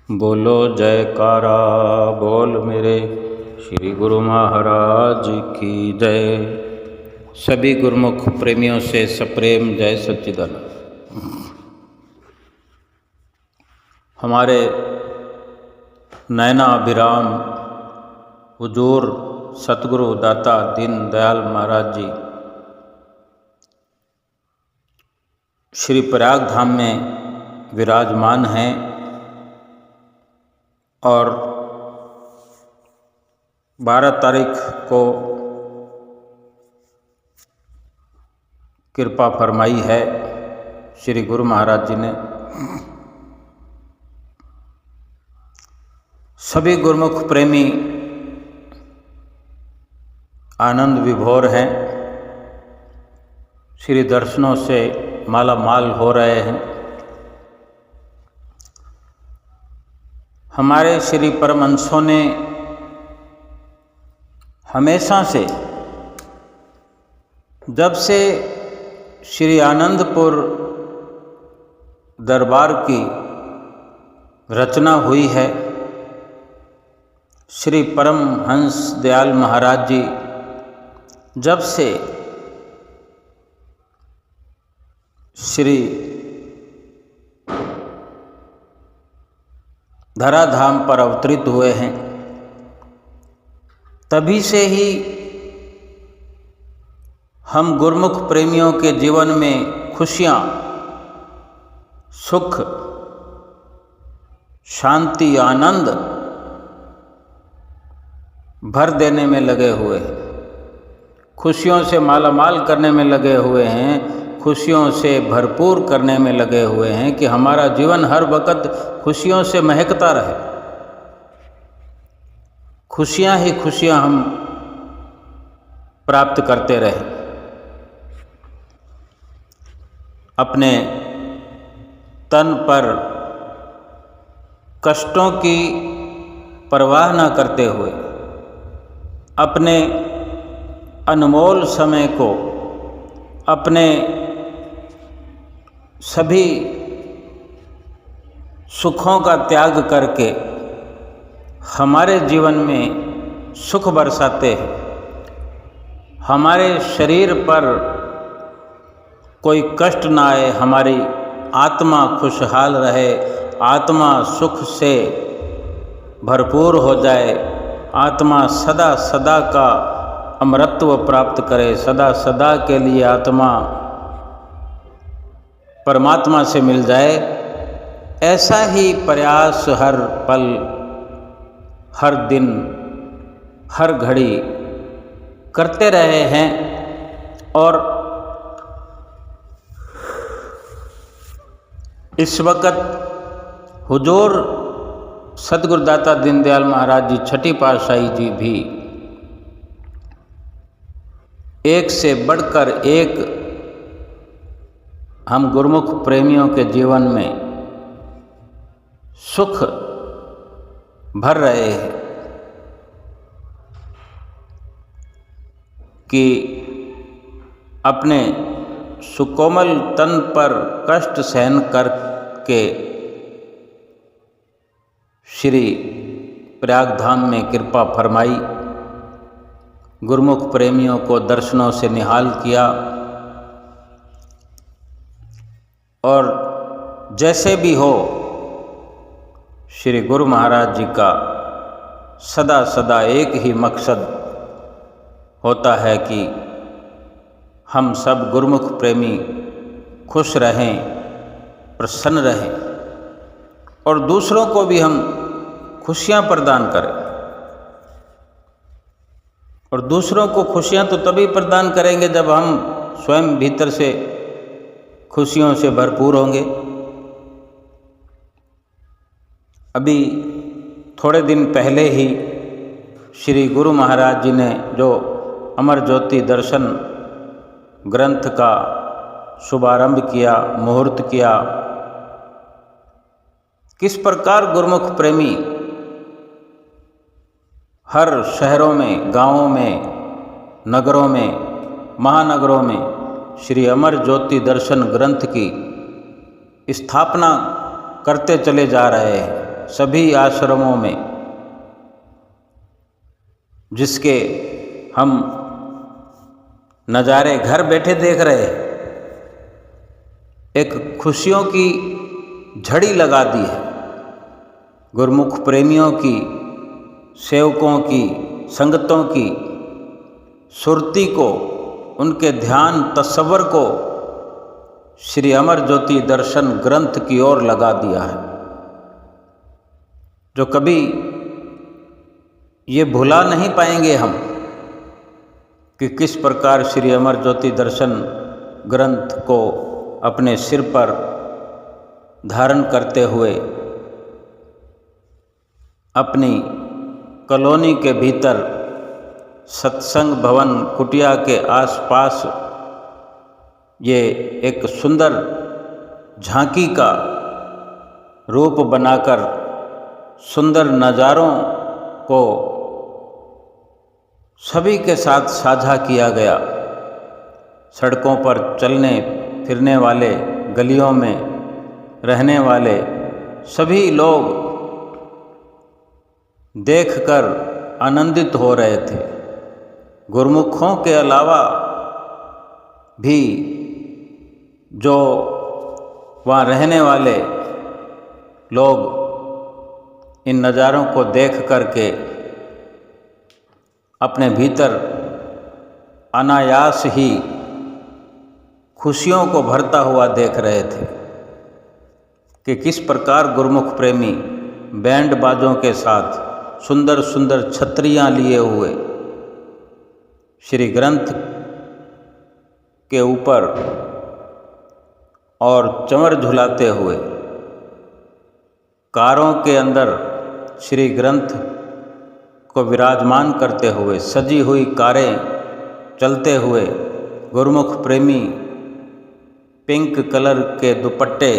बोलो जयकारा बोल मेरे श्री गुरु महाराज की जय। सभी गुरुमुख प्रेमियों से सप्रेम जय सच्चिदानंद। हमारे नैना अभिराम हुजूर सतगुरु दाता दीन दयाल महाराज जी श्री प्रयाग धाम में विराजमान हैं और 12 तारीख को कृपा फरमाई है श्री गुरु महाराज जी ने। सभी गुरुमुख प्रेमी आनंद विभोर हैं, श्री दर्शनों से माला माल हो रहे हैं। हमारे श्री परमहंसों ने हमेशा से, जब से श्री आनंदपुर दरबार की रचना हुई है, श्री परमहंस दयाल महाराज जी जब से श्री धराधाम पर अवतरित हुए हैं, तभी से ही हम गुरुमुख प्रेमियों के जीवन में खुशियाँ, सुख, शांति, आनंद भर देने में लगे हुए हैं, खुशियों से मालामाल करने में लगे हुए हैं, खुशियों से भरपूर करने में लगे हुए हैं कि हमारा जीवन हर वक्त खुशियों से महकता रहे। खुशियाँ ही खुशियाँ हम प्राप्त करते रहे। अपने तन पर कष्टों की परवाह न करते हुए अपने अनमोल समय को, अपने सभी सुखों का त्याग करके हमारे जीवन में सुख बरसाते हैं। हमारे शरीर पर कोई कष्ट ना आए, हमारी आत्मा खुशहाल रहे, आत्मा सुख से भरपूर हो जाए, आत्मा सदा सदा का अमरत्व प्राप्त करे, सदा सदा के लिए आत्मा परमात्मा से मिल जाए, ऐसा ही प्रयास हर पल, हर दिन, हर घड़ी करते रहे हैं। और इस वक्त हुजूर सतगुरुदाता दीनदयाल महाराज जी छठी पातशाही जी भी एक से बढ़कर एक हम गुरुमुख प्रेमियों के जीवन में सुख भर रहे हैं कि अपने सुकोमल तन पर कष्ट सहन करके श्री प्रयाग धाम में कृपा फरमाई, गुरुमुख प्रेमियों को दर्शनों से निहाल किया और जैसे भी हो श्री गुरु महाराज जी का सदा सदा एक ही मकसद होता है कि हम सब गुरुमुख प्रेमी खुश रहें, प्रसन्न रहें और दूसरों को भी हम खुशियाँ प्रदान करें। और दूसरों को खुशियाँ तो तभी प्रदान करेंगे जब हम स्वयं भीतर से खुशियों से भरपूर होंगे। अभी थोड़े दिन पहले ही श्री गुरु महाराज जी ने जो अमर ज्योति दर्शन ग्रंथ का शुभारंभ किया, मुहूर्त किया, किस प्रकार गुरुमुख प्रेमी हर शहरों में, गांवों में, नगरों में, महानगरों में श्री अमर ज्योति दर्शन ग्रंथ की स्थापना करते चले जा रहे हैं, सभी आश्रमों में, जिसके हम नज़ारे घर बैठे देख रहे हैं, एक खुशियों की झड़ी लगा दी है। गुरुमुख प्रेमियों की, सेवकों की, संगतों की सुरती को, उनके ध्यान तस्वर को श्री अमर ज्योति दर्शन ग्रंथ की ओर लगा दिया है, जो कभी ये भुला नहीं पाएंगे हम कि किस प्रकार श्री अमर ज्योति दर्शन ग्रंथ को अपने सिर पर धारण करते हुए अपनी कॉलोनी के भीतर सत्संग भवन कुटिया के आसपास ये एक सुंदर झांकी का रूप बनाकर सुंदर नज़ारों को सभी के साथ साझा किया गया। सड़कों पर चलने फिरने वाले, गलियों में रहने वाले सभी लोग देखकर आनंदित हो रहे थे। गुरुमुखों के अलावा भी जो वहाँ रहने वाले लोग इन नज़ारों को देख करके अपने भीतर अनायास ही खुशियों को भरता हुआ देख रहे थे कि किस प्रकार गुरुमुख प्रेमी बैंड बाजों के साथ सुंदर सुंदर छतरियाँ लिए हुए श्री ग्रंथ के ऊपर और चंवर झुलाते हुए कारों के अंदर श्री ग्रंथ को विराजमान करते हुए, सजी हुई कारें चलते हुए गुरुमुख प्रेमी पिंक कलर के दुपट्टे,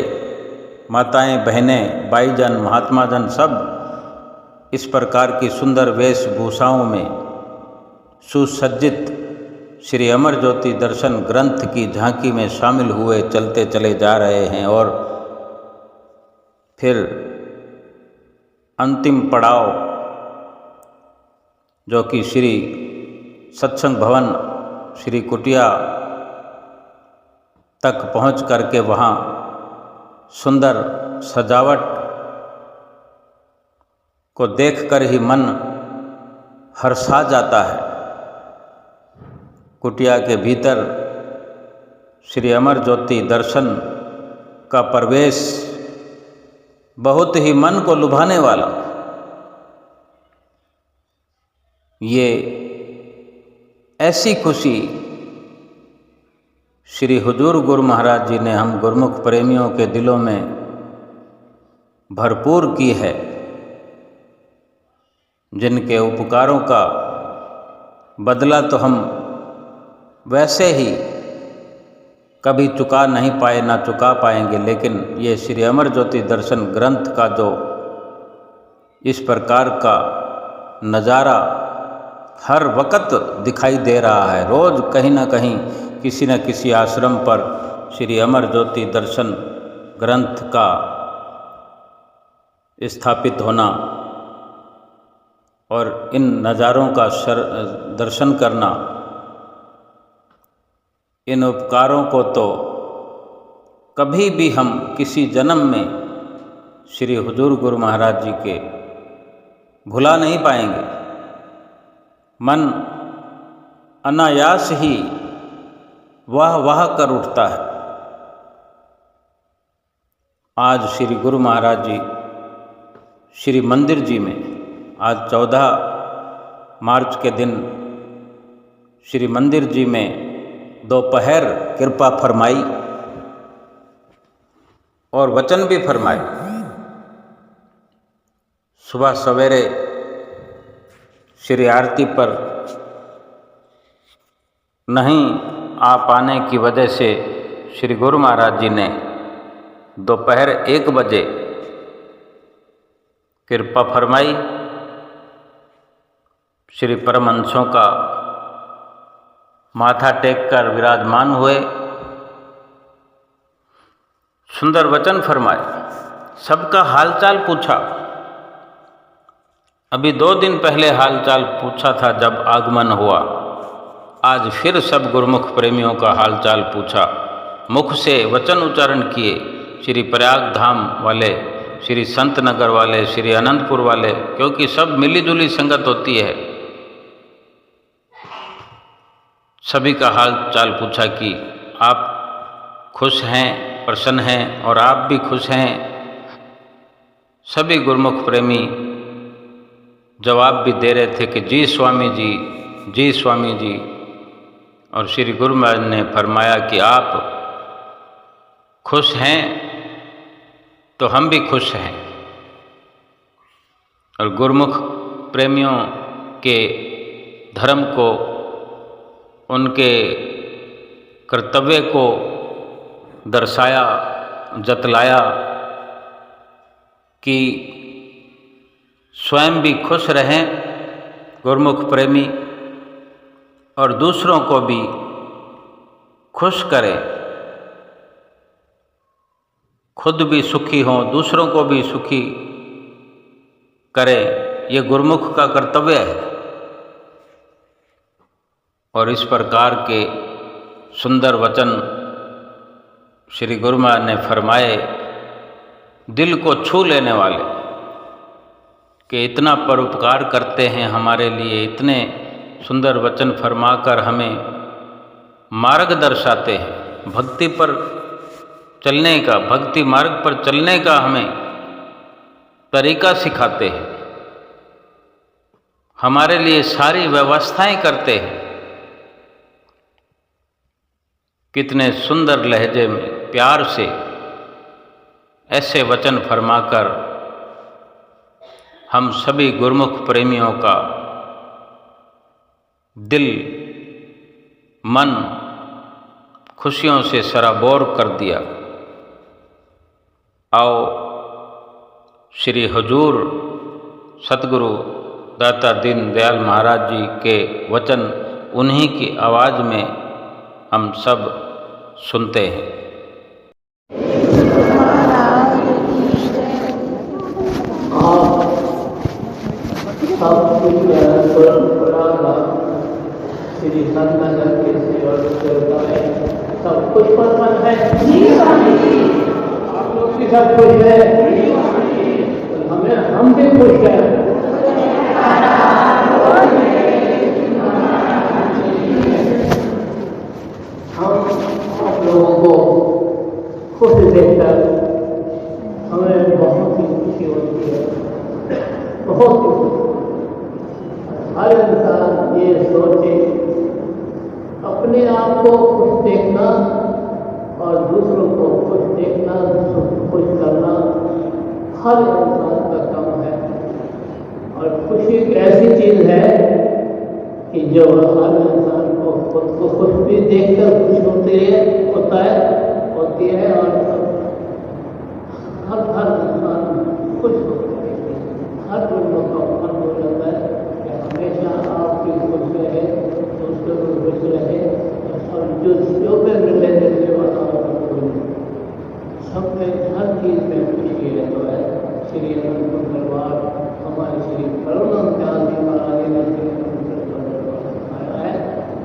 माताएं, बहनें, भाईजान, महात्माजन सब इस प्रकार की सुंदर वेशभूषाओं में सुसज्जित श्री अमर ज्योति दर्शन ग्रंथ की झांकी में शामिल हुए चलते चले जा रहे हैं। और फिर अंतिम पड़ाव जो कि श्री सत्संग भवन श्री कुटिया तक पहुंच करके वहाँ सुंदर सजावट को देखकर ही मन हर्षा जाता है। कुटिया के भीतर श्री अमर ज्योति दर्शन का प्रवेश बहुत ही मन को लुभाने वाला, ये ऐसी खुशी श्री हुजूर गुरु महाराज जी ने हम गुरुमुख प्रेमियों के दिलों में भरपूर की है, जिनके उपकारों का बदला तो हम वैसे ही कभी चुका नहीं पाए, ना चुका पाएंगे, लेकिन ये श्री अमर ज्योति दर्शन ग्रंथ का जो इस प्रकार का नज़ारा हर वक्त दिखाई दे रहा है, रोज़ कहीं ना कहीं किसी न किसी आश्रम पर श्री अमर ज्योति दर्शन ग्रंथ का स्थापित होना और इन नज़ारों का दर्शन करना, इन उपकारों को तो कभी भी हम किसी जन्म में श्री हुजूर गुरु महाराज जी के भुला नहीं पाएंगे। मन अनायास ही वाह वाह कर उठता है। आज श्री गुरु महाराज जी श्री मंदिर जी में, आज 14 मार्च के दिन श्री मंदिर जी में दोपहर कृपा फरमाई और वचन भी फरमाए। सुबह सवेरे श्री आरती पर नहीं आ पाने की वजह से श्री गुरु महाराज जी ने दोपहर 1 बजे कृपा फरमाई। श्री परमहंसों का माथा टेक कर विराजमान हुए, सुंदर वचन फरमाए, सबका हालचाल पूछा अभी 2 दिन पहले हालचाल पूछा था जब आगमन हुआ। आज फिर सब गुरुमुख प्रेमियों का हालचाल पूछा, मुख से वचन उच्चारण किए। श्री प्रयाग धाम वाले, श्री संत नगर वाले, श्री अनंतपुर वाले, क्योंकि सब मिली जुली संगत होती है। सभी का हाल चाल पूछा कि आप खुश हैं, प्रसन्न हैं और आप भी खुश हैं। सभी गुरुमुख प्रेमी जवाब भी दे रहे थे कि जी स्वामी जी, जी स्वामी जी। और श्री गुरु महाराज ने फरमाया कि आप खुश हैं तो हम भी खुश हैं। और गुरुमुख प्रेमियों के धर्म को, उनके कर्तव्य को दर्शाया, जतलाया कि स्वयं भी खुश रहें गुरुमुख प्रेमी और दूसरों को भी खुश करें, खुद भी सुखी हों, दूसरों को भी सुखी करें। ये गुरुमुख का कर्तव्य है। और इस प्रकार के सुंदर वचन श्री गुरु महाराज ने फरमाए, दिल को छू लेने वाले, कि इतना परोपकार करते हैं हमारे लिए, इतने सुंदर वचन फरमाकर हमें मार्ग दर्शाते हैं, भक्ति पर चलने का, भक्ति मार्ग पर चलने का हमें तरीका सिखाते हैं, हमारे लिए सारी व्यवस्थाएं करते हैं। कितने सुंदर लहजे में प्यार से ऐसे वचन फरमाकर हम सभी गुरुमुख प्रेमियों का दिल, मन खुशियों से सराबोर कर दिया। आओ श्री हुजूर सतगुरु दाता दीन दयाल महाराज जी के वचन, उन्हीं की आवाज़ में हम सब सुनते हैं। श्री संत नगर के सेवकाएं सब कुछ प्रसन्न है। आप लोग भी सब खुश है, हमें हम भी खुश हैं। हम आप लोगों को खुश देखकर हमें बहुत ही खुशी होती है, बहुत ही खुशी। हर इंसान ये सोचे अपने आप को खुश देखना और दूसरों को खुश देखना, खुश करना हर इंसान का काम है। और खुशी एक ऐसी चीज़ है कि जो हर इंसान को खुद को खुश भी देखकर खुश होती है और हर इंसान खुश होता है। हर लोगों का मन हो जाता है कि हमेशा आपकी खुश रहे, दूसरों को खुश रहे, और जो भी मिले सब में हर चीज़ में खुशी है। तो है श्री अनंतपुर दरबार, हमारे श्री परमानंद दयाल जी महाराज ने आया है।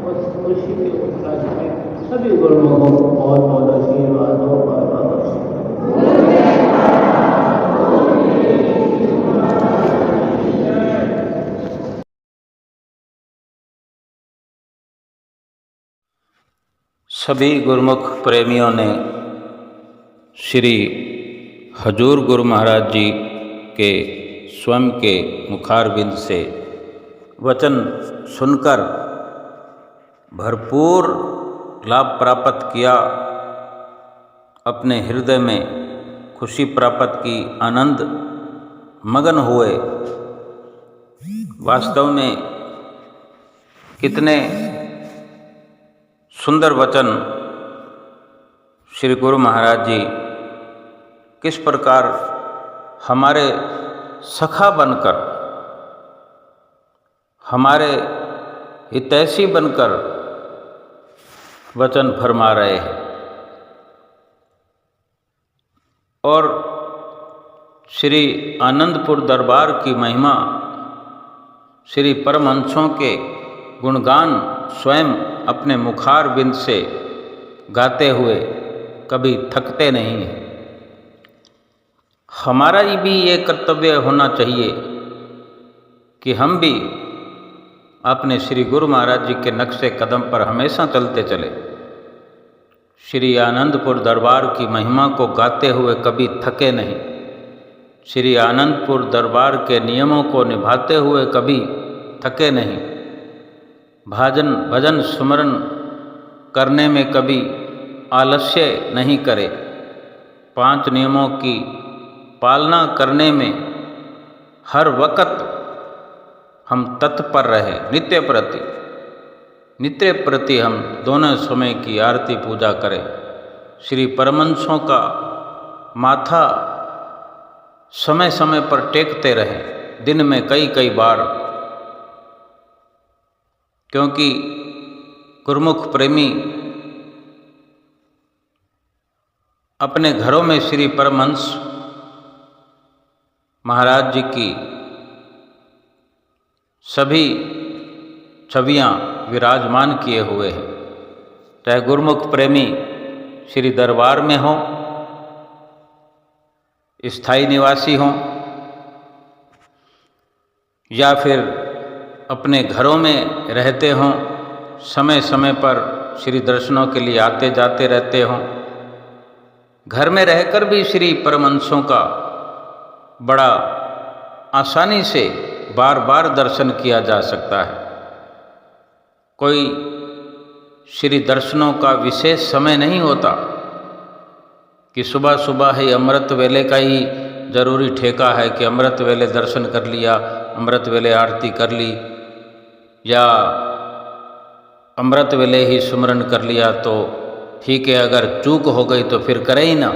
उस खुशी के उत्साह में सभी गुरुओं को बहुत बहुत आशीर्वाद हो, बहुत बहुत आशीर्वाद। सभी गुरुमुख प्रेमियों ने श्री हजूर गुरु महाराज जी के स्वयं के मुखारविंद से वचन सुनकर भरपूर लाभ प्राप्त किया, अपने हृदय में खुशी प्राप्त की, आनंद मगन हुए। वास्तव में कितने सुंदर वचन श्री गुरु महाराज जी किस प्रकार हमारे सखा बनकर, हमारे हितैषी बनकर वचन फरमा रहे हैं। और श्री आनंदपुर दरबार की महिमा श्री परमहंसों के गुणगान स्वयं अपने मुखार बिंद से गाते हुए कभी थकते नहीं हैं। हमारा भी ये कर्तव्य होना चाहिए कि हम भी अपने श्री गुरु महाराज जी के नक्शे कदम पर हमेशा चलते चले। श्री आनंदपुर दरबार की महिमा को गाते हुए कभी थके नहीं, श्री आनंदपुर दरबार के नियमों को निभाते हुए कभी थके नहीं, भजन सुमरन करने में कभी आलस्य नहीं करे, 5 नियमों की पालना करने में हर वक्त हम तत्पर रहे। नित्य प्रति हम दोनों समय की आरती पूजा करें। श्री परमहंसों का माथा समय समय पर टेकते रहें, दिन में कई बार, क्योंकि गुरुमुख प्रेमी अपने घरों में श्री परमहंस महाराज जी की सभी छवियाँ विराजमान किए हुए हैं। चाहे गुरुमुख प्रेमी श्री दरबार में हों, स्थायी निवासी हों, या फिर अपने घरों में रहते हों, समय समय पर श्री दर्शनों के लिए आते जाते रहते हों, घर में रहकर भी श्री परमहंसों का बड़ा आसानी से बार बार दर्शन किया जा सकता है। कोई श्री दर्शनों का विशेष समय नहीं होता कि सुबह सुबह ही अमृत वेले का ही जरूरी ठेका है कि अमृत वेले दर्शन कर लिया, अमृत वेले आरती कर ली, या अमृत वेले ही सुमरन कर लिया तो ठीक है, अगर चूक हो गई तो फिर करे ही ना।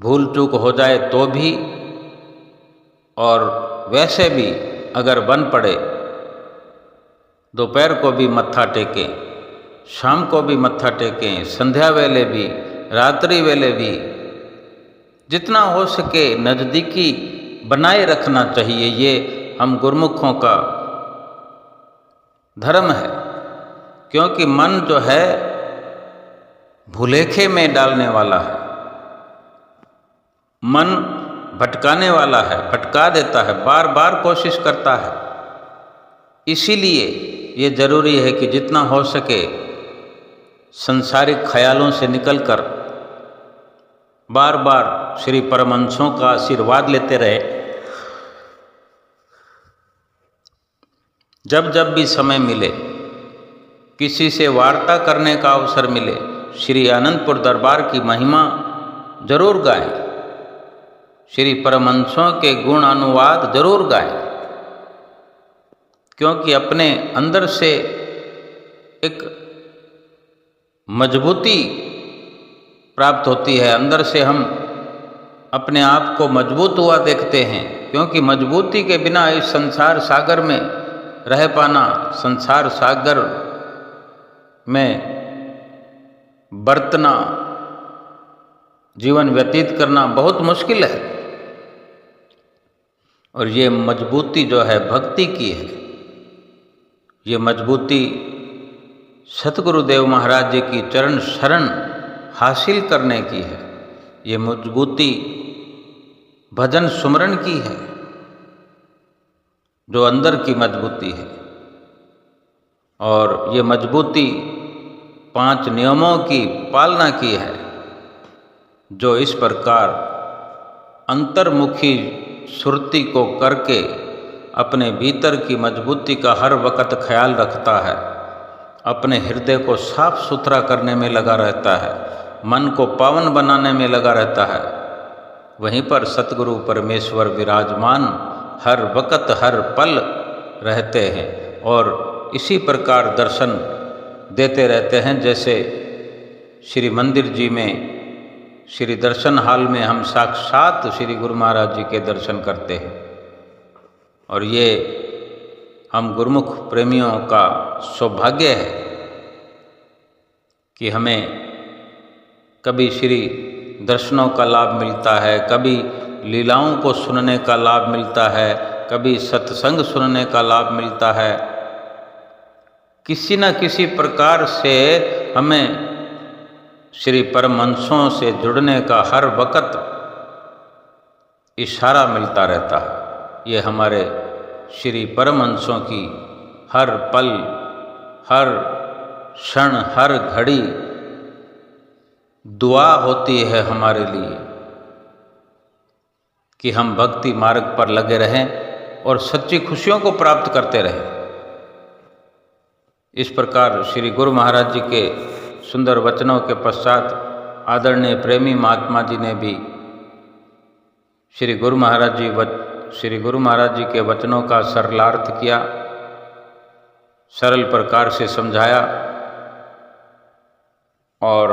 भूल चूक हो जाए तो भी, और वैसे भी अगर बन पड़े, दोपहर को भी मत्था टेकें, शाम को भी मत्था टेकें, संध्या वेले भी, रात्रि वेले भी, जितना हो सके नज़दीकी बनाए रखना चाहिए। ये हम गुरुमुखों का धर्म है, क्योंकि मन जो है भुलेखे में डालने वाला है, मन भटकाने वाला है, भटका देता है, बार बार कोशिश करता है। इसीलिए ये जरूरी है कि जितना हो सके संसारिक ख्यालों से निकलकर बार बार श्री परमहंसों का आशीर्वाद लेते रहे। जब जब भी समय मिले, किसी से वार्ता करने का अवसर मिले, श्री आनंदपुर दरबार की महिमा जरूर गाएं, श्री परमहंसों के गुण अनुवाद जरूर गाएं, क्योंकि अपने अंदर से एक मजबूती प्राप्त होती है। अंदर से हम अपने आप को मजबूत हुआ देखते हैं, क्योंकि मजबूती के बिना इस संसार सागर में रह पाना, संसार सागर में बरतना, जीवन व्यतीत करना बहुत मुश्किल है। और ये मजबूती जो है भक्ति की है, ये मजबूती सतगुरुदेव महाराज जी की चरण शरण हासिल करने की है, ये मजबूती भजन सुमरन की है, जो अंदर की मजबूती है। और ये मजबूती 5 नियमों की पालना की है, जो इस प्रकार अंतर्मुखी सुरती को करके अपने भीतर की मजबूती का हर वक्त ख्याल रखता है, अपने हृदय को साफ सुथरा करने में लगा रहता है, मन को पावन बनाने में लगा रहता है। वहीं पर सतगुरु परमेश्वर विराजमान हर वक्त हर पल रहते हैं और इसी प्रकार दर्शन देते रहते हैं। जैसे श्री मंदिर जी में, श्री दर्शन हाल में हम साक्षात श्री गुरु महाराज जी के दर्शन करते हैं। और ये हम गुरुमुख प्रेमियों का सौभाग्य है कि हमें कभी श्री दर्शनों का लाभ मिलता है, कभी लीलाओं को सुनने का लाभ मिलता है, कभी सत्संग सुनने का लाभ मिलता है, किसी न किसी प्रकार से हमें श्री परमहंसों से जुड़ने का हर वक्त इशारा मिलता रहता है। ये हमारे श्री परमहंसों की हर पल, हर क्षण, हर घड़ी दुआ होती है हमारे लिए कि हम भक्ति मार्ग पर लगे रहें और सच्ची खुशियों को प्राप्त करते रहें। इस प्रकार श्री गुरु महाराज जी के सुंदर वचनों के पश्चात आदरणीय प्रेमी महात्मा जी ने भी श्री गुरु महाराज जी के वचनों का सरलार्थ किया, सरल प्रकार से समझाया और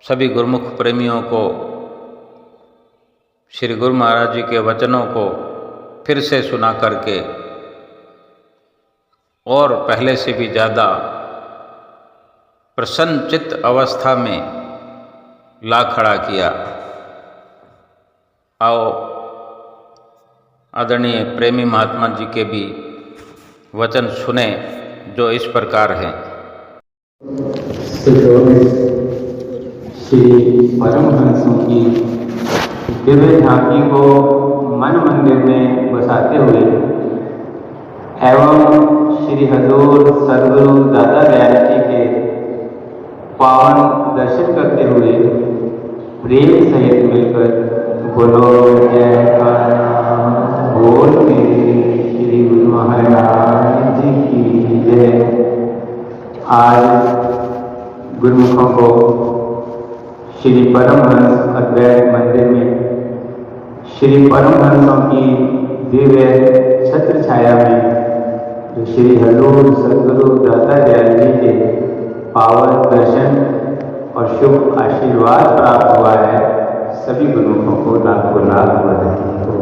सभी गुरुमुख प्रेमियों को श्री गुरु महाराज जी के वचनों को फिर से सुना करके और पहले से भी ज़्यादा प्रसन्नचित्त अवस्था में ला खड़ा किया। आओ आदरणीय प्रेमी महात्मा जी के भी वचन सुने जो इस प्रकार हैं। श्री परमहंसों की दिव्य झांकी को मन मंदिर में बसाते हुए एवं श्री हजूर सद्गुरु दादा दयाल जी के पावन दर्शन करते हुए प्रेम सहित मिलकर बोलो जयकारा बोल श्री गुरु महाराज जी की जय। आज गुरुमुखों को श्री परमहंस अद्वैत मंदिर में श्री परमहंसों की दिव्य छत्र छाया में जो श्री हजूर सद्गुरु दादा दयाल जी के पावन दर्शन और शुभ आशीर्वाद प्राप्त हुआ है। सभी गुरुमुखों को लाखों लाख बधाई हो।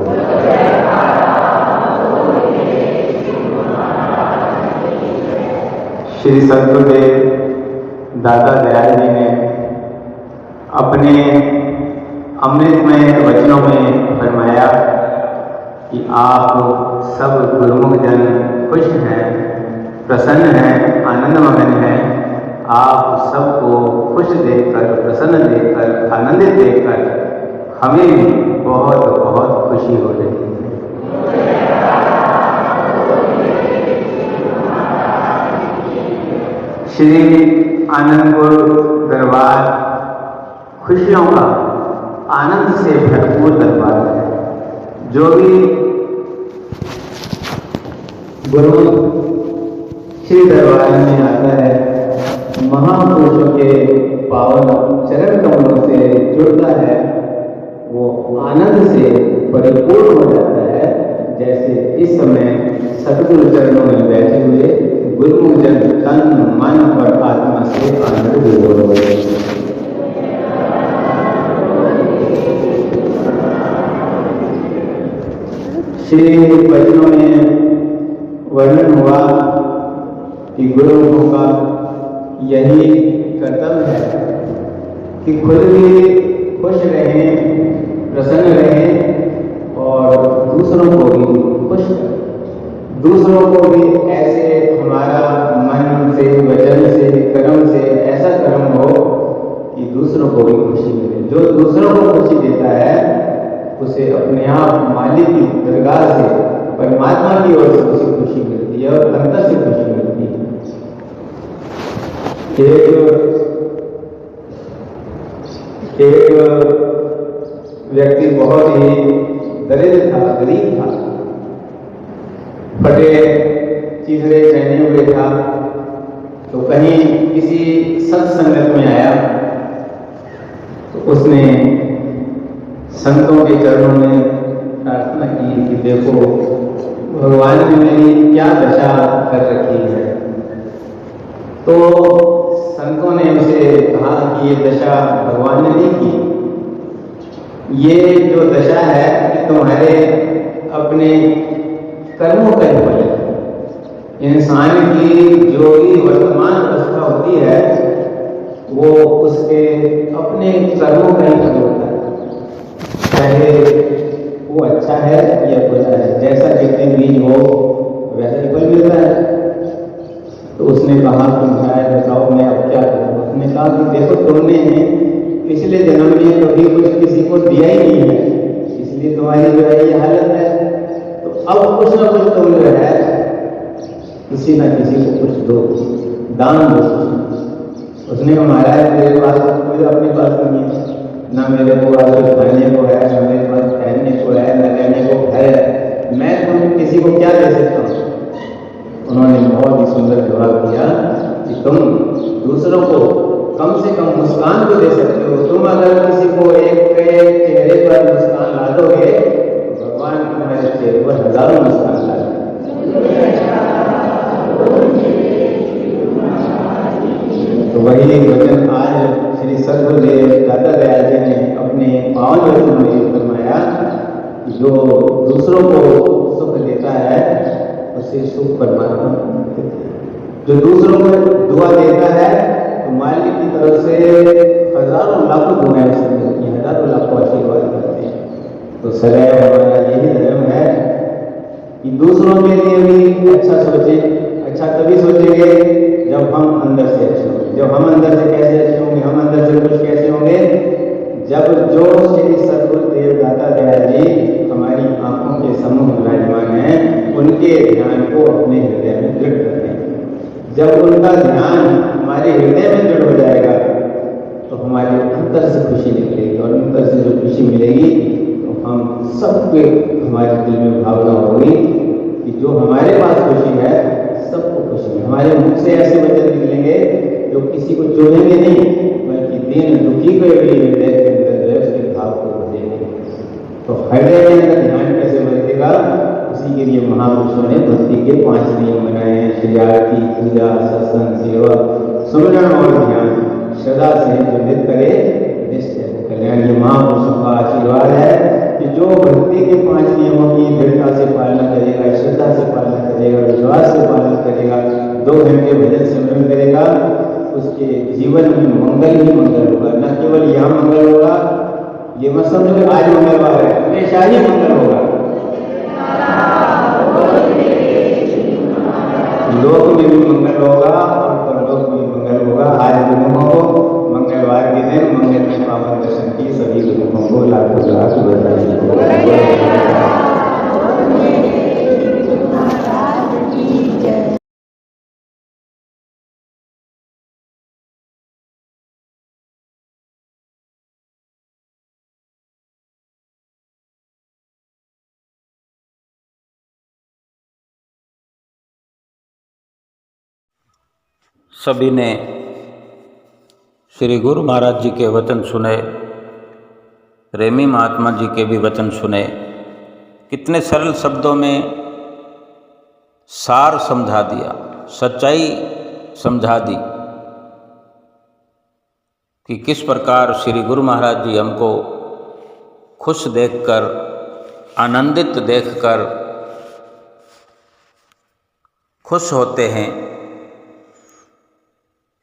श्री सद्गुरुदेव दादा दयाल जी ने अपने अमृतमय वचनों में फरमाया कि आप सब गुरुमुख जन खुश हैं, प्रसन्न हैं, आनंद मगन हैं। आप सबको खुश देखकर, प्रसन्न देखकर, आनंदित देखकर हमें भी बहुत बहुत खुशी हो रही है। श्री आनंदपुर दरबार खुशियों का, आनंद से भरपूर दरबार है। जो भी गुरु श्री दरबार में आता है, महापुरुषों के पावन चरण कमलों से जुड़ता है, वो आनंद से परिपूर्ण हो जाता है। जैसे इस समय सतगुरु चरणों में बैठे हुए गुरुमुख जन तन मन और आत्मा से आनंद विभोर हो रहे हैं। श्री वचनों में वर्णन हुआ कि गुरुमुखों का यही कर्तव्य है कि खुद भी खुश रहें, प्रसन्न रहें और दूसरों को भी खुश करें। दूसरों को भी ऐसे हमारा मन से, वचन से, कर्म से ऐसा कर्म हो कि दूसरों को भी खुशी मिले। जो दूसरों को खुशी देता है उसे अपने आप मालिक की दरगाह से, परमात्मा की ओर से उसे खुशी मिलती है और अंतर से खुशी मिलती है। एक व्यक्ति बहुत ही दरिद्र था, गरीब था, फटे चीजरे पहने हुए था। तो कहीं किसी सत्संगत में आया तो उसने संतों के चरणों में प्रार्थना की कि देखो भगवान ने मेरी क्या दशा कर रखी है। तो संतों ने उसे कहा कि ये दशा भगवान ने नहीं की, ये जो दशा है कि तुम्हारे अपने कर्मों का ही फल है। इंसान की जो भी वर्तमान अवस्था होती है वो उसके अपने कर्मों का ही फल होता है। चाहे वो अच्छा है या बुरा है, जैसा जितने बीज हो वैसा ही फल मिलता है। तो उसने कहा तुम शायद बताओ मैं अब क्या करूँ। उसने कहा कि देखो तुमने पिछले जन्म में कभी कुछ किसी को दिया ही नहीं है, इसलिए तुम्हारी जो है ये हालत है। तो अब कुछ ना कुछ तुम जो है किसी ना किसी को कुछ दो, दान दो। उसने कहा महाराज मेरे पास कुछ अपने पास नहीं है, ना मेरे को कुछ खाने को है, ना मेरे पास पहनने को है, न रहने को है, मैं तुम किसी को क्या दे सकता हूँ। उन्होंने बहुत ही सुंदर जवाब दिया कि तुम दूसरों को कम से कम मुस्कान तो दे सकते हो। तुम अगर किसी को एक चेहरे पर मुस्कान ला दोगे तो भगवान तुम्हारे चेहरे पर हजारों मुस्कान ला देंगे। तो वही वचन आज श्री सद्गुरुदेव दाता दयाल जी ने अपने पावन वचन में फरमाया कि जो दूसरों को सुख देता है उसे सुख परमात्मा देते हैं। जो दूसरों को दुआ देता है तो मालिक की तरफ से हजारों लाखों दुआएं उससे मिलती हैं, हजारों लाखों आशीर्वाद करते हैं। तो सदैव हमारा यही धर्म है कि दूसरों के लिए भी अच्छा सोचे। अच्छा तभी सोचेंगे जब हम अंदर से अच्छे होंगे। जब हम अंदर से कैसे अच्छे होंगे, हम अंदर से खुश कैसे होंगे, जब जो श्री सद्गुरुदेव दाता दयाल जी हमारी आंखों के सम्मुख विराजमान हैं, उनके ध्यान को अपने हृदय में दृढ़ करते हैं। जब उनका ध्यान हमारे हृदय में दृढ़ हो जाएगा तो हमारे अंतर से खुशी निकलेगी, और अंतर से जो खुशी मिलेगी तो हम सबके हमारे दिल में भावना होगी कि जो हमारे पास खुशी है सबको खुशी है। हमारे मुख से ऐसे वचन निकलेंगे जो किसी को चुभेंगे नहीं, बल्कि दीन दुखी को भी हृदय के अंदर जो है उसके भाव को बढ़ेंगे। तो हृदय के अंदर ध्यान कैसे बढ़ेगा, उसी के लिए महापुरुषों ने भक्ति के 5 नियम बनाए हैं। श्री आरती, पूजा, सत्संग, सेवा, सुमिरन और ध्यान सदा से जो नित्य करे निश्चय कल्याण। ये महापुरुषों का आशीर्वाद है कि जो भक्ति के 5 नियमों की दृढ़ता से पालना करेगा, श्रद्धा से पालना करेगा, विश्वास से पालन करेगा, 2 घंटे भजन सिमरन करेगा, उसके जीवन में मंगल ही मंगल होगा। न केवल यहाँ मंगल होगा, ये मत समझो कि आज मंगलवार है, हमेशा ही मंगल होगा। लोक में भी मंगल होगा और परलोक में भी मंगल होगा। आज गुरुमुखों को मंगलवार के दिन मंगल में पावन दर्शन की सभी गुरुमुखों को लाखों लाख बधाई। सभी ने श्री गुरु महाराज जी के वचन सुने, रेमी महात्मा जी के भी वचन सुने। कितने सरल शब्दों में सार समझा दिया, सच्चाई समझा दी कि किस प्रकार श्री गुरु महाराज जी हमको खुश देखकर, आनंदित देखकर खुश होते हैं।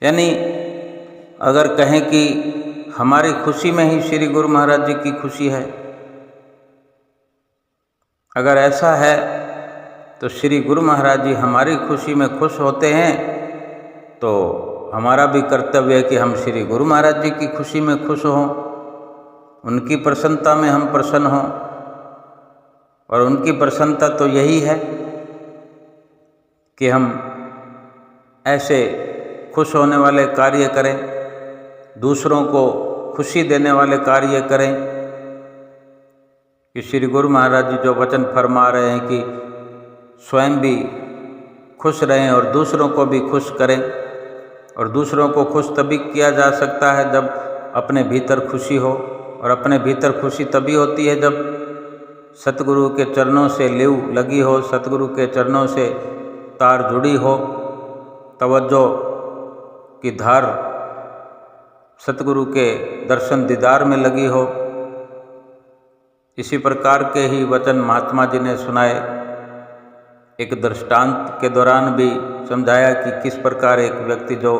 यानी अगर कहें कि हमारी खुशी में ही श्री गुरु महाराज जी की खुशी है, अगर ऐसा है तो श्री गुरु महाराज जी हमारी खुशी में खुश होते हैं, तो हमारा भी कर्तव्य है कि हम श्री गुरु महाराज जी की खुशी में खुश हों, उनकी प्रसन्नता में हम प्रसन्न हों। और उनकी प्रसन्नता तो यही है कि हम ऐसे खुश होने वाले कार्य करें, दूसरों को खुशी देने वाले कार्य करें कि श्री गुरु महाराज जी जो वचन फरमा रहे हैं कि स्वयं भी खुश रहें और दूसरों को भी खुश करें। और दूसरों को खुश तभी किया जा सकता है जब अपने भीतर खुशी हो, और अपने भीतर खुशी तभी होती है जब सतगुरु के चरणों से लिव लगी हो, सतगुरु के चरणों से तार जुड़ी हो, तवज्जो की धार सतगुरु के दर्शन दीदार में लगी हो। इसी प्रकार के ही वचन महात्मा जी ने सुनाए। एक दृष्टांत के दौरान भी समझाया कि किस प्रकार एक व्यक्ति जो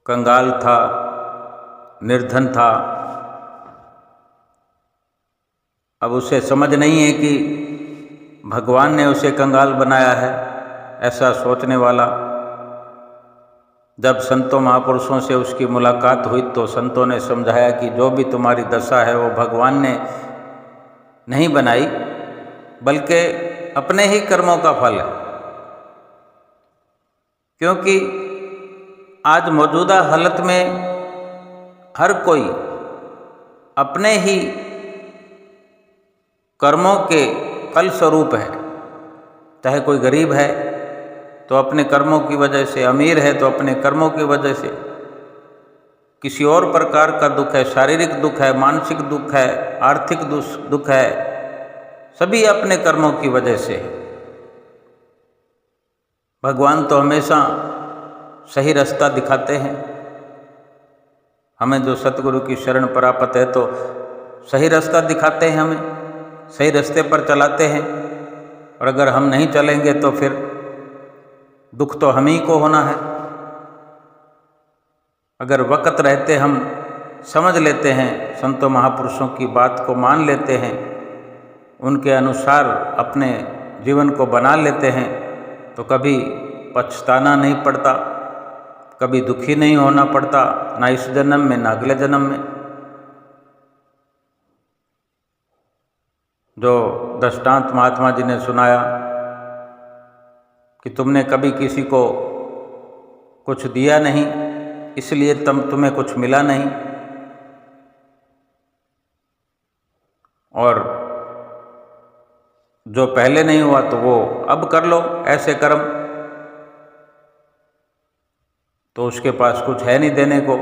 कंगाल था, निर्धन था, अब उसे समझ नहीं है कि भगवान ने उसे कंगाल बनाया है, ऐसा सोचने वाला। जब संतों महापुरुषों से उसकी मुलाकात हुई तो संतों ने समझाया कि जो भी तुम्हारी दशा है वो भगवान ने नहीं बनाई, बल्कि अपने ही कर्मों का फल है। क्योंकि आज मौजूदा हालत में हर कोई अपने ही कर्मों के फल स्वरूप है। चाहे कोई गरीब है तो अपने कर्मों की वजह से, अमीर है तो अपने कर्मों की वजह से, किसी और प्रकार का दुख है, शारीरिक दुख है, मानसिक दुख है, आर्थिक दुख है, सभी अपने कर्मों की वजह से। भगवान तो हमेशा सही रास्ता दिखाते हैं। हमें जो सतगुरु की शरण प्राप्त है तो सही रास्ता दिखाते हैं, हमें सही रास्ते पर चलाते हैं। और अगर हम नहीं चलेंगे तो फिर दुख तो हम ही को होना है। अगर वक्त रहते हम समझ लेते हैं, संतों महापुरुषों की बात को मान लेते हैं, उनके अनुसार अपने जीवन को बना लेते हैं, तो कभी पछताना नहीं पड़ता, कभी दुखी नहीं होना पड़ता, ना इस जन्म में ना अगले जन्म में। जो दृष्टांत महात्मा जी ने सुनाया कि तुमने कभी किसी को कुछ दिया नहीं, इसलिए तुम्हें कुछ मिला नहीं, और जो पहले नहीं हुआ तो वो अब कर लो ऐसे कर्म, तो उसके पास कुछ है नहीं देने को।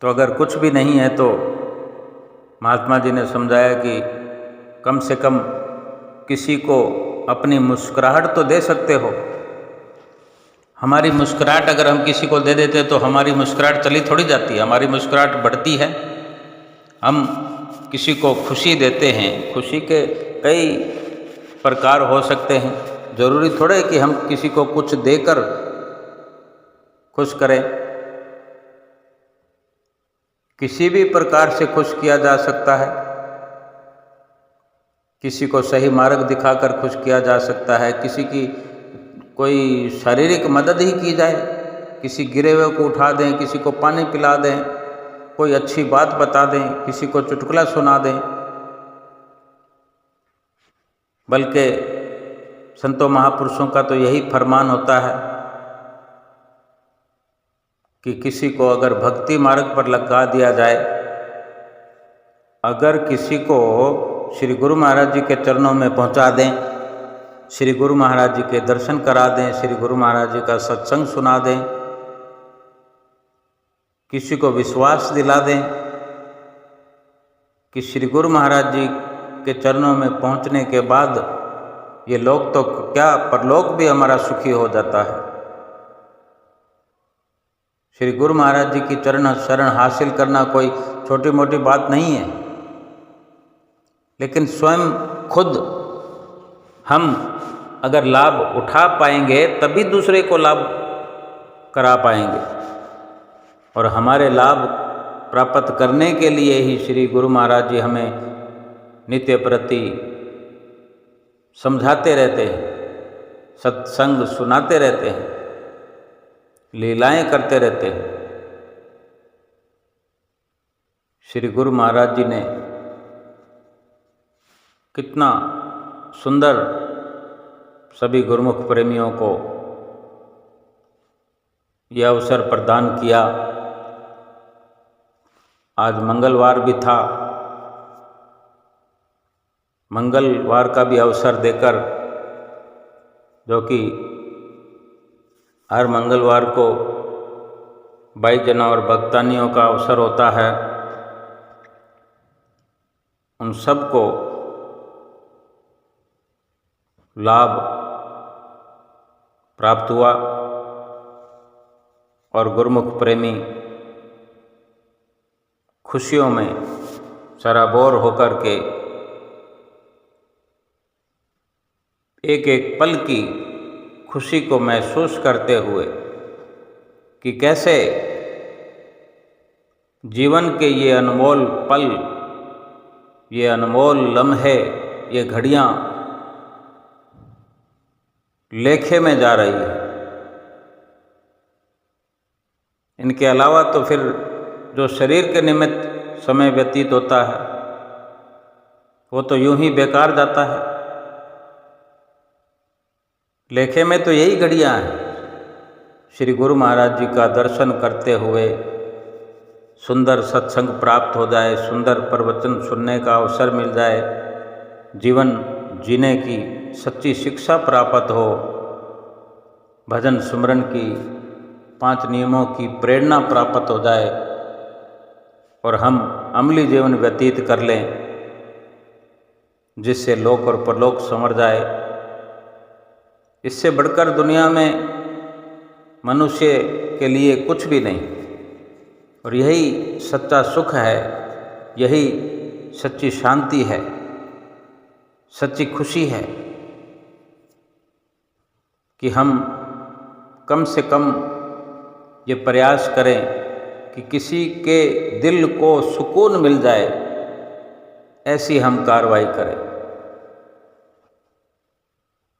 तो अगर कुछ भी नहीं है तो महात्मा जी ने समझाया कि कम से कम किसी को अपनी मुस्कुराहट तो दे सकते हो। हमारी मुस्कुराहट अगर हम किसी को दे देते तो हमारी मुस्कुराहट चली थोड़ी जाती है, हमारी मुस्कुराहट बढ़ती है। हम किसी को खुशी देते हैं, खुशी के कई प्रकार हो सकते हैं, जरूरी थोड़े कि हम किसी को कुछ देकर खुश करें। किसी भी प्रकार से खुश किया जा सकता है। किसी को सही मार्ग दिखाकर खुश किया जा सकता है, किसी की कोई शारीरिक मदद ही की जाए, किसी गिरे हुए को उठा दें, किसी को पानी पिला दें, कोई अच्छी बात बता दें, किसी को चुटकुला सुना दें। बल्कि संतों महापुरुषों का तो यही फरमान होता है कि किसी को अगर भक्ति मार्ग पर लगा दिया जाए, अगर किसी को श्री गुरु महाराज जी के चरणों में पहुंचा दें, श्री गुरु महाराज जी के दर्शन करा दें, श्री गुरु महाराज जी का सत्संग सुना दें, किसी को विश्वास दिला दें कि श्री गुरु महाराज जी के चरणों में पहुंचने के बाद ये लोक तो क्या परलोक भी हमारा सुखी हो जाता है। श्री गुरु महाराज जी की चरण शरण हासिल करना कोई छोटी मोटी बात नहीं है, लेकिन स्वयं खुद हम अगर लाभ उठा पाएंगे तभी दूसरे को लाभ करा पाएंगे। और हमारे लाभ प्राप्त करने के लिए ही श्री गुरु महाराज जी हमें नित्य प्रति समझाते रहते हैं, सत्संग सुनाते रहते हैं, लीलाएं करते रहते हैं। श्री गुरु महाराज जी ने कितना सुंदर सभी गुरुमुख प्रेमियों को यह अवसर प्रदान किया। आज मंगलवार भी था, मंगलवार का भी अवसर देकर, जो कि हर मंगलवार को भाईजनों और भक्तानियों का अवसर होता है, उन सब को लाभ प्राप्त हुआ और गुरुमुख प्रेमी खुशियों में सराबोर होकर के एक एक पल की खुशी को महसूस करते हुए कि कैसे जीवन के ये अनमोल पल, ये अनमोल लम्हे, ये घड़ियाँ लेखे में जा रही है। इनके अलावा तो फिर जो शरीर के निमित्त समय व्यतीत होता है वो तो यूं ही बेकार जाता है। लेखे में तो यही घड़ियाँ हैं। श्री गुरु महाराज जी का दर्शन करते हुए सुंदर सत्संग प्राप्त हो जाए, सुंदर प्रवचन सुनने का अवसर मिल जाए, जीवन जीने की सच्ची शिक्षा प्राप्त हो, भजन सुमरन की 5 नियमों की प्रेरणा प्राप्त हो जाए और हम अमली जीवन व्यतीत कर लें, जिससे लोक और परलोक संवर जाए। इससे बढ़कर दुनिया में मनुष्य के लिए कुछ भी नहीं। और यही सच्चा सुख है, यही सच्ची शांति है, सच्ची खुशी है कि हम कम से कम ये प्रयास करें कि किसी के दिल को सुकून मिल जाए, ऐसी हम कार्रवाई करें।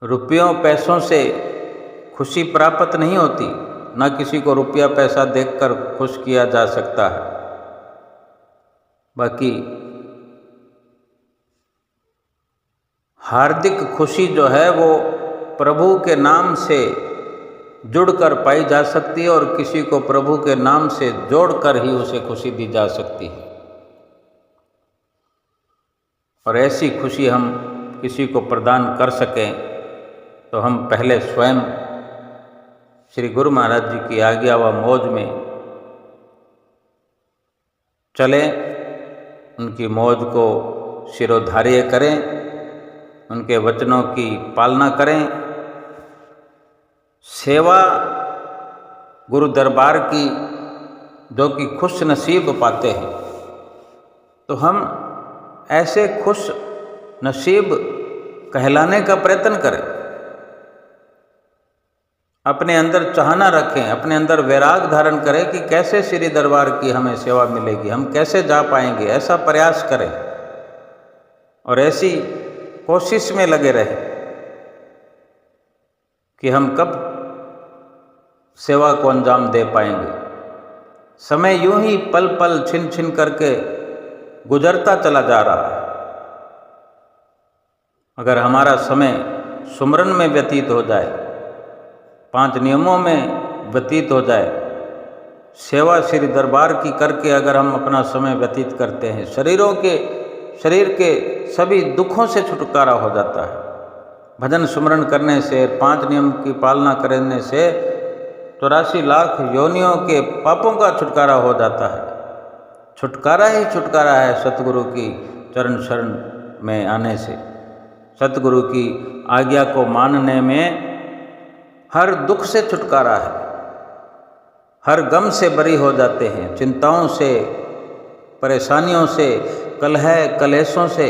रुपयों पैसों से खुशी प्राप्त नहीं होती, ना किसी को रुपया पैसा देखकर खुश किया जा सकता है। बाकी हार्दिक खुशी जो है वो प्रभु के नाम से जुड़कर पाई जा सकती है और किसी को प्रभु के नाम से जोड़कर ही उसे खुशी दी जा सकती है। और ऐसी खुशी हम किसी को प्रदान कर सकें तो हम पहले स्वयं श्री गुरु महाराज जी की आज्ञा व मौज में चलें, उनकी मौज को शिरोधार्य करें, उनके वचनों की पालना करें, सेवा गुरु दरबार की जो कि खुश नसीब पाते हैं, तो हम ऐसे खुश नसीब कहलाने का प्रयत्न करें। अपने अंदर चाहना रखें, अपने अंदर वैराग धारण करें कि कैसे श्री दरबार की हमें सेवा मिलेगी, हम कैसे जा पाएंगे, ऐसा प्रयास करें और ऐसी कोशिश में लगे रहें कि हम कब सेवा को अंजाम दे पाएंगे। समय यूं ही पल पल छिन छिन करके गुजरता चला जा रहा है। अगर हमारा समय सुमरन में व्यतीत हो जाए, 5 नियमों में व्यतीत हो जाए, सेवा श्री दरबार की करके अगर हम अपना समय व्यतीत करते हैं, शरीर के सभी दुखों से छुटकारा हो जाता है। भजन सुमरन करने से, 5 नियम की पालना करने से 84 लाख योनियों के पापों का छुटकारा हो जाता है। छुटकारा ही छुटकारा है सतगुरु की चरण शरण में आने से। सतगुरु की आज्ञा को मानने में हर दुख से छुटकारा है, हर गम से बरी हो जाते हैं, चिंताओं से, परेशानियों से, कलह कलेशों से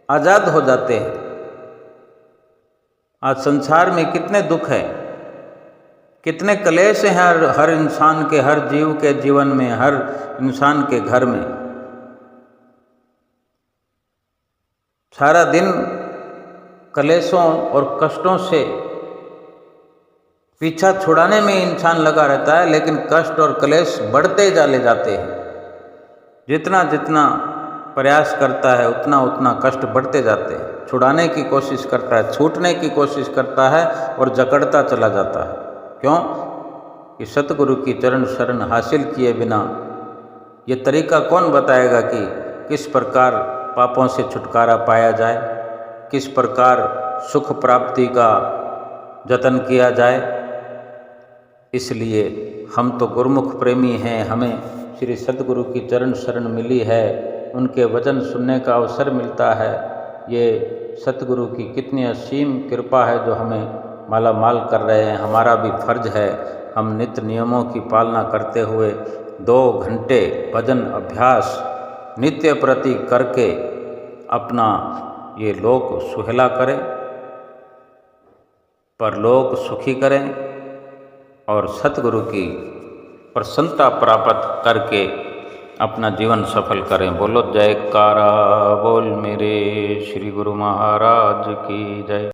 आज़ाद हो जाते हैं। आज संसार में कितने दुख हैं, कितने कलेश हैं हर इंसान के, हर जीव के जीवन में, हर इंसान के घर में। सारा दिन कलेशों और कष्टों से पीछा छुड़ाने में इंसान लगा रहता है, लेकिन कष्ट और कलेश बढ़ते चले जाते हैं। जितना जितना प्रयास करता है उतना उतना कष्ट बढ़ते जाते हैं। छुड़ाने की कोशिश करता है, छूटने की कोशिश करता है और जकड़ता चला जाता है। क्यों? कि सतगुरु की चरण शरण हासिल किए बिना ये तरीका कौन बताएगा कि किस प्रकार पापों से छुटकारा पाया जाए, किस प्रकार सुख प्राप्ति का जतन किया जाए। इसलिए हम तो गुरुमुख प्रेमी हैं, हमें श्री सतगुरु की चरण शरण मिली है, उनके वचन सुनने का अवसर मिलता है। ये सतगुरु की कितनी असीम कृपा है जो हमें माला माल कर रहे हैं। हमारा भी फर्ज है हम नित्य नियमों की पालना करते हुए 2 घंटे भजन अभ्यास नित्य प्रति करके अपना ये लोक सुहेला करें, परलोक सुखी करें और सतगुरु की प्रसन्नता प्राप्त करके अपना जीवन सफल करें। बोलो जयकारा बोल मेरे श्री गुरु महाराज की जय।